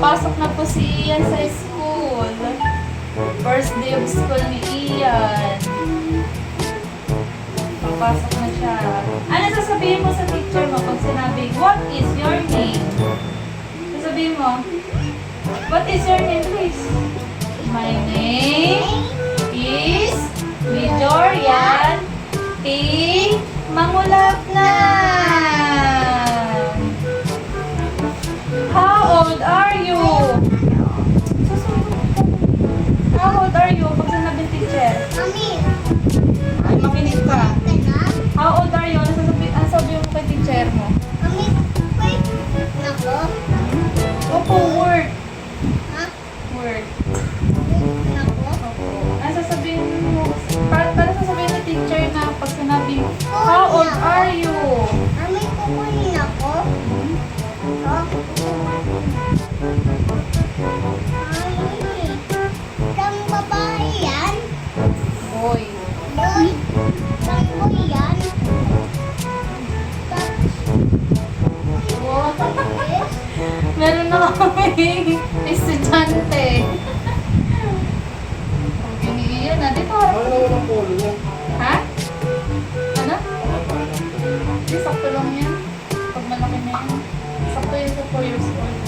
Papasok na po si Ian sa school. First day of school ni Ian. Papasok na siya. Ano sasabihin mo sa teacher mo pag sinabi, what is your name? Sasabihin mo, what is your name, please? My name is Majorian T. Mangulaplan. How old are you? How old are you? Pag sinabi teacher. Mami, Ay, makinig ka. ka na? How old are you? Ano sasabihin mo kay teacher mo? Mami, wait. Nako. Opo, word. Ha? Word. Nako. Ano sasabihin mo? Para sasabihin ni teacher na pag sinabi, how old are you? Mami, kukunin ako. Ha? Mami, isang babae yan? Boy. Boy. Isang boy yan? Yes. Meron na kami estudyante. Okay, ni Ian na. Dito harap. Ha? Ano? Hindi, sakto lang yan. Pag malaki na yan. Sakto yun sa 4 years old.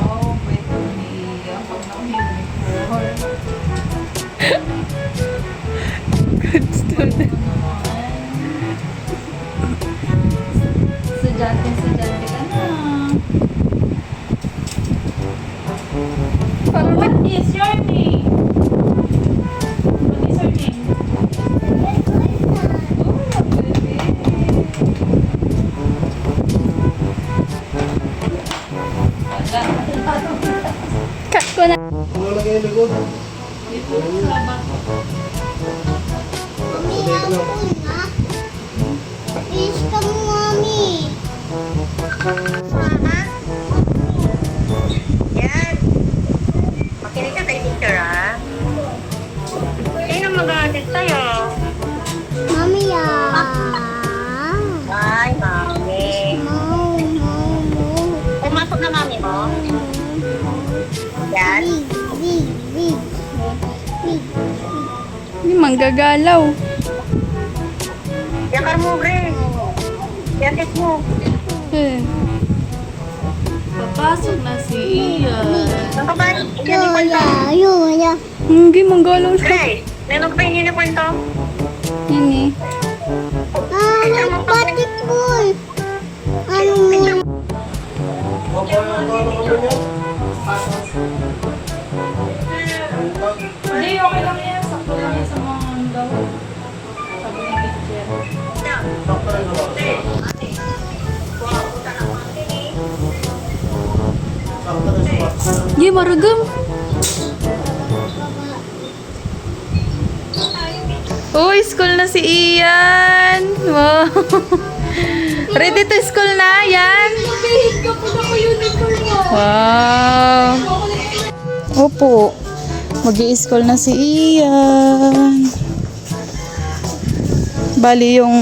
Oh, pwede ni Ian. Pag naka-uniform. Good student. Estudyante ka na. Parang What is your name? What is your name? Oh, pwede. Wala. cut ko na. Dito sa bako. Mami, ako na. Please come, Mami. Yan. Makinig ka kay teacher, ha? Sino mag-aatit sa'yo? Mami, Ay, mami. Pumasok na mami mo? Yan. Hindi manggagalaw. Yakar mo, Grace. Yatit mo. Eh. Papasok na si Ian. Saan ka ba? Yan yung kwento. Hindi manggalaw siya. Grace, nanog pa yung uniform to? Ini. Hindi, okay lang yan. Sakto lang yan sa mga daw. Sabi ni teacher. Hindi maragam. Uy, school na si Ian. Wow. Ready to school na, yan? Wow. Opo. Mag-i-school na si Ian. Bali, yung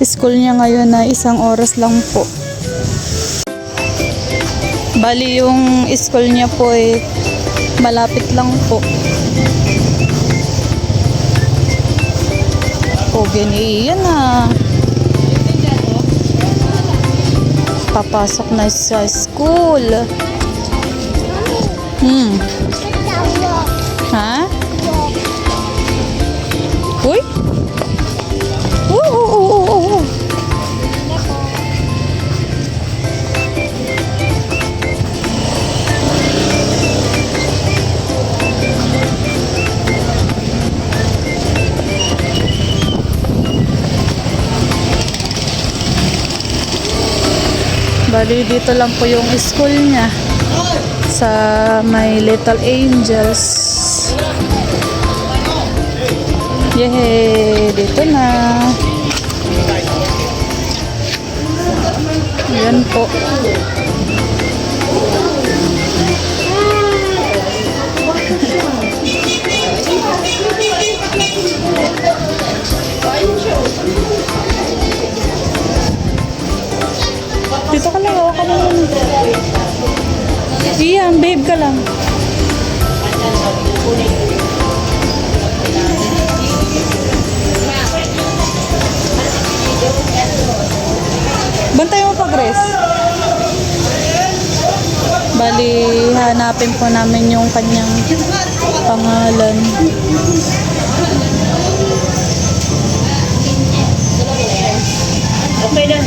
school niya ngayon na 1 oras lang po. Bali, yung school niya po ay malapit lang po. Pogi ni Ian ah. Papasok na sa school. Ha? Uy? Oo. Bali, dito lang po yung school niya. Sa may Little Angels. Yehey! Dito na. Yan po. Behave ka lang. Bantay mo pa, Grace. Bali, hanapin po namin yung kanyang pangalan. Okay na.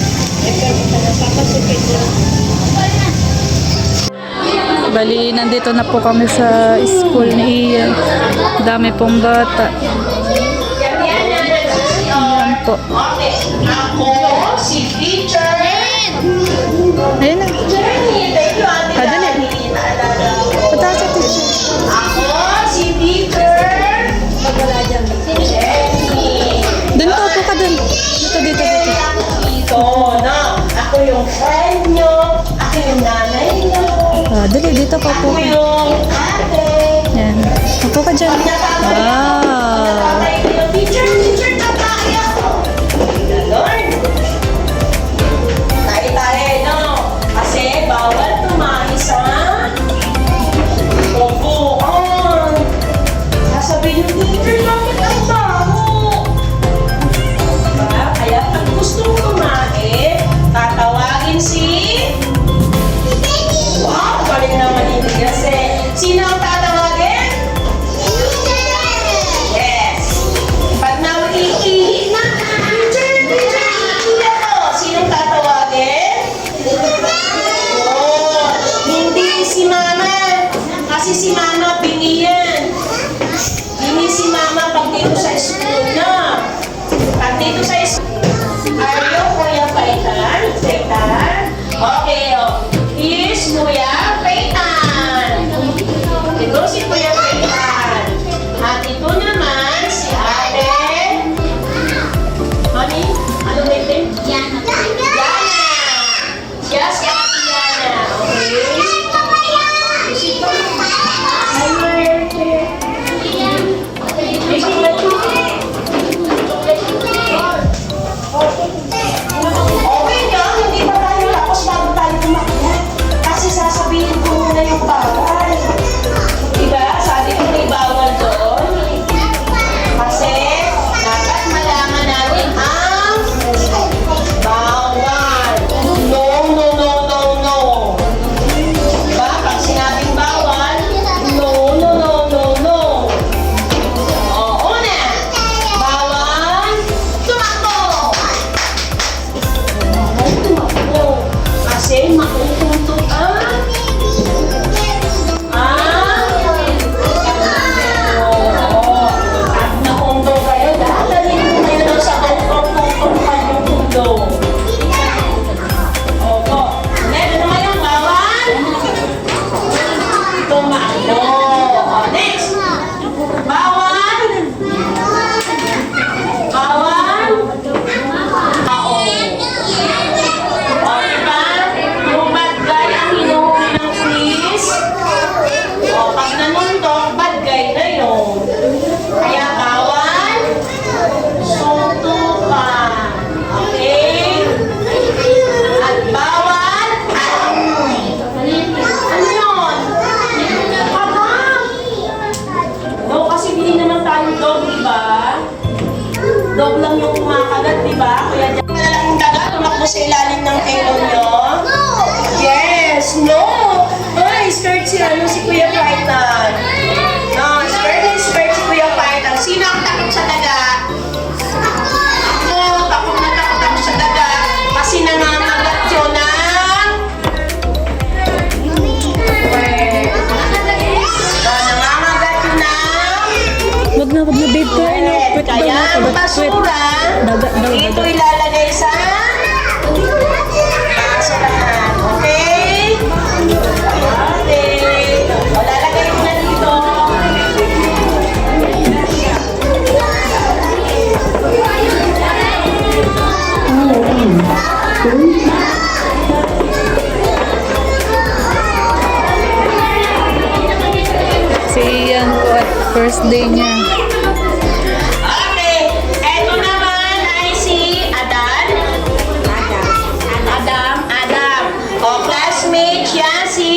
Bali, nandito na po kami sa school ni Ian. Dami pong bata. Ayan po. Ako, si teacher. Ayan na. Dali. Punta sa teacher. Ako, si teacher. Jenny. Dun po ka dun. Dito. Ito, no? Ako yung friend nyo. Ako yung nanay nyo. Dali, dito po po. Ako yung ate. Yan. Upo ka dyan. Wow. Tatay nyo. Teacher, tatay ako. Ganon. Tayo, no? Kasi bawal tumahi sa upuan. Sasabihin yung teacher, bakit ang baho? Diba? Kaya pag gustong tumahi, tatawagin si... Wow, galing naman ini kasi. Sino ang tatawagin? Yes. Pag nauiihi na, teacher, iihi ako. Sinong tatawagin? Oh, hindi si mama. Kasi si mama bingi yan. Bingi si mama pag dito sa school na. Pag dito sa school. Are you Kuya Paitan? Paitan? Okay, oh. Here's Kuya Paitan. Ito si Kuya Paitan. At ito naman si Ate. Honey, ano ba ito? Yana. Yes, si Ate Yana. Okay. Isip ko. Hi, Marte. Isip ko. Okay lang, hindi pa tayo tapos bago tayo kumakyat. Kasi sasabihin ko muna yung bawal. Diba? Sabi ko may bawal doon. Kasi dapat malaman natin ang bawal. No. Diba? Pag sinabing bawal, no. O, una, bawal tumakbo. Kasi makukunto ang at nakundo kayo, dadalhin ko kayo doon sa tuntong kanyang mundo. Opo. Next, ano ngayon? Bawal? Tumakbo. O, next. Bawal? Bawal? Tao. O, diba? Yung bad guy ang hinuhuli ng police. O, pag nanundok, bad guy na yun. Kaya bawal suntukan. Okay? At bawal amoy. Ano yun? Kagat. No, kasi hindi naman tayo dog, diba? Dog lang yung kumakagat, diba? Kaya dyan malalaking dagat, tumakbo sa ilalim ng ilong nyo. Yes, no. Ay, skirt si Kuya Paitan. No, skirt si Kuya Paitan. Sino ang takot sa daga? Ako, takot ako sa daga. Kasi nangangagat yun ng... Nangangagat yun ng... Wag na, babe ko. Pwet daw Kaya na. ang basura, Daga. ito ilalagay sa basurahan. Okay? Okay. O, lalagay ko na dito. Si Ian po at first day niya. Okay. Eto naman ay si Adan. Adam. O, classmate siya si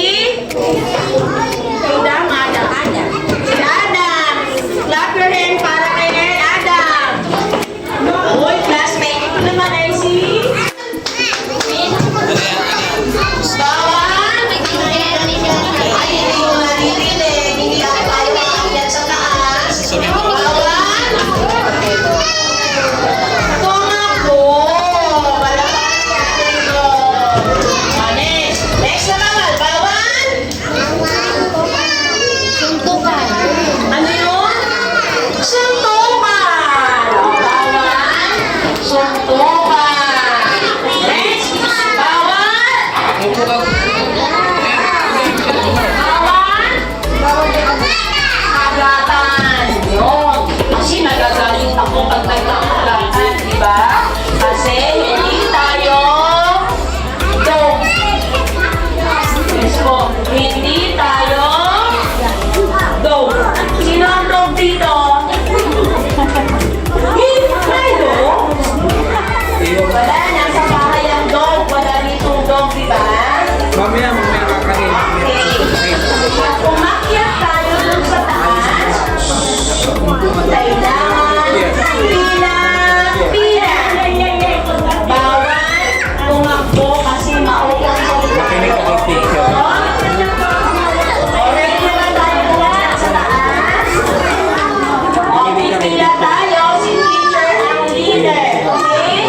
Pila tayo, si teacher ang leader. Okay?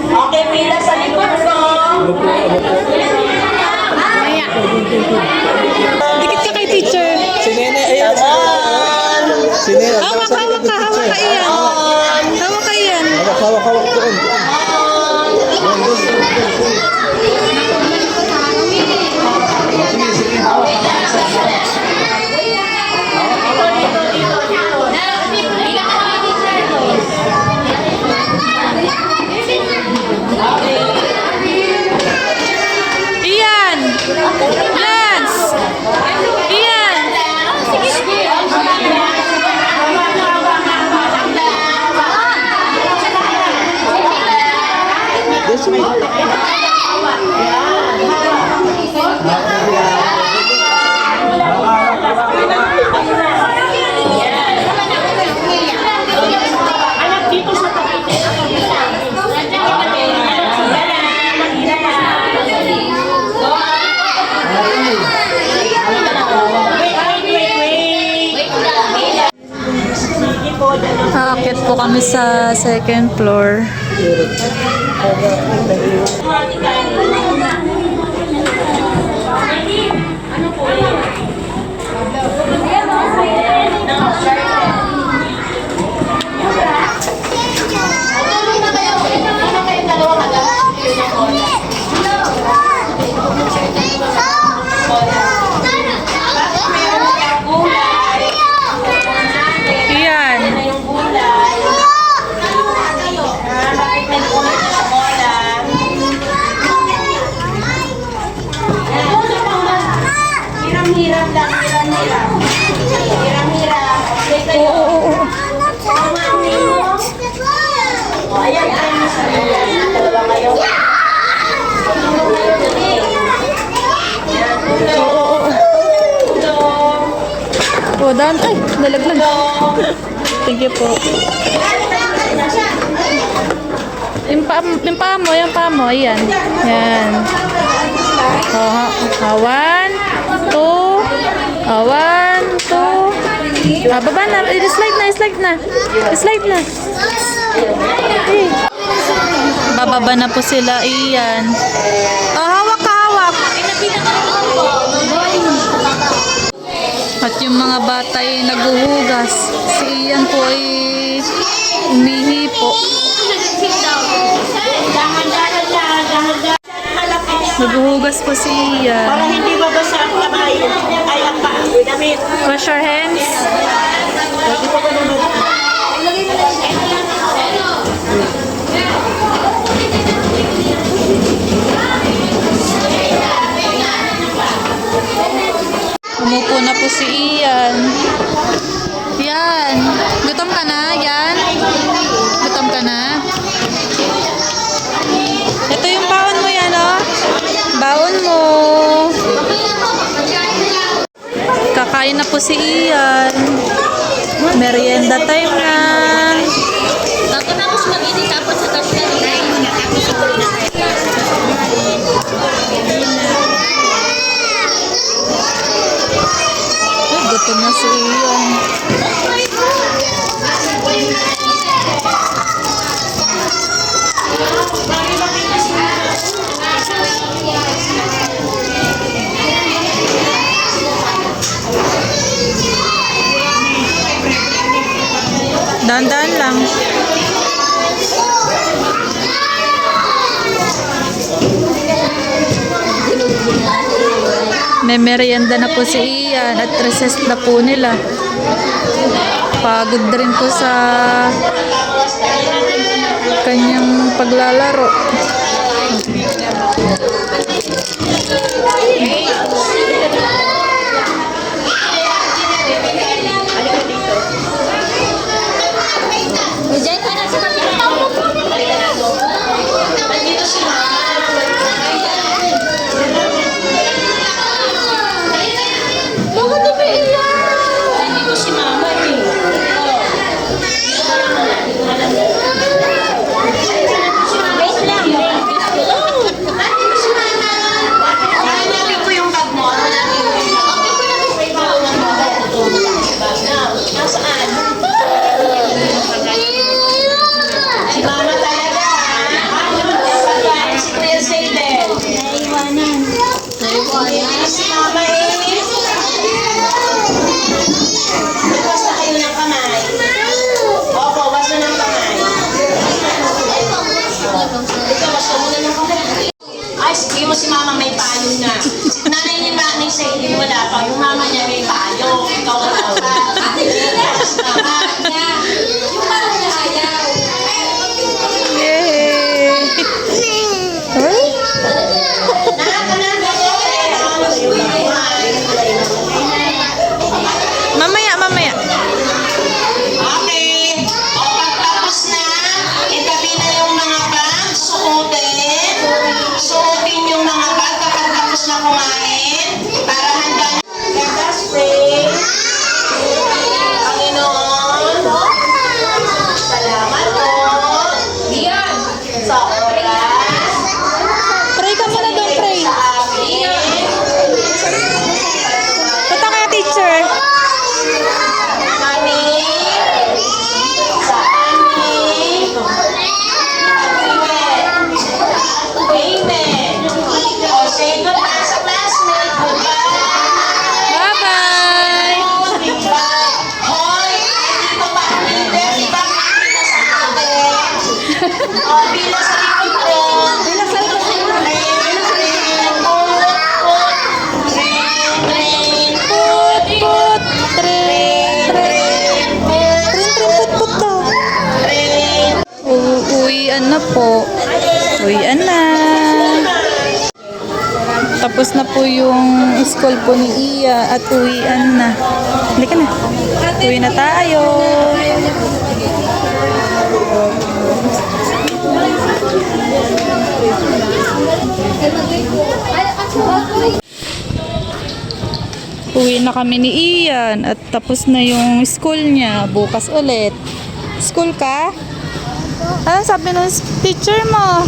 Okay, pila sa likod ko. Dikit ka kay teacher. Si Nene, ayan. Si Nene. Hawak ka iyan. Hawak ka iyan. Hawak doon. Iyan! Lance! Iyan! This way. Anak, dito sa tabi. Sige po, dyan. Aakyat po kami sa second floor. Ano po yan? Iyan! Yung gulay. Bakit may gulay sa bola? Hiram-hiram lang, hiram-hiram. Hiram-hiram. Okay kayo. O, ayan, ayan mo sa ayan. Dalawa kayo. Oh, daan. Ay, nalaglag. Thank you po. Yung paa mo, ayan. Yan. Oh, one, two. One, two. Baba na. Slide na. Okay. Bababa na po sila, iyan. Oh, hawak. At yung mga bata ay naghuhugas. Si Ian po ay umihi po. Naghuhugas po si Ian. Para hindi mabasa ang kamay. Ay, ang paa. Damit. Wash your hands. Umupo na po si Ian. Yan. Gutom ka na, Yan? Gutom ka na? Ito yung baon mo yan, oh. Baon mo. Kakain na po si Ian. Merienda time na. Tapos mag-ini tapos sa kasyan. Gutom na si Ian. Dahan-dahan lang. May merienda na po si Ian at recess na po nila. Pagod rin po sa kanyang paglalaro. Diyan ka na sa kapitang. Dito yung bag mo. Sabi mo si mama may payo na. Si nanay ni Manny sa hindi wala pa. Yung mama niya may payo. Ikaw wala pa. Yay! Huh? Mamaya. Okay. O pagtapos na, itabi na yung mga bag. Suotin yung mga bag kapag tapos na kumain. Para handa na. Let us pray. Panginoon, salamat po sa oras. Pray ka muna doon, pray. Sa amin. Punta kaya, teacher. Kami sa amin. Amen. O, say goodbye sa classmate. Goodbye. Bye-bye! Goodbye. Hoy, dito pa ang leader. Diba makikita sa atin? O, bila sa likod ko. Bila sa likod ko. Put, trin, put daw. Uwian na po. Uwian na. Tapos na po yung school po ni Iya at uwian na. Halika na. Uwi na tayo. Uwi na kami ni Ian at tapos na yung school niya. Bukas ulit. School ka? Ano sabi ng teacher mo?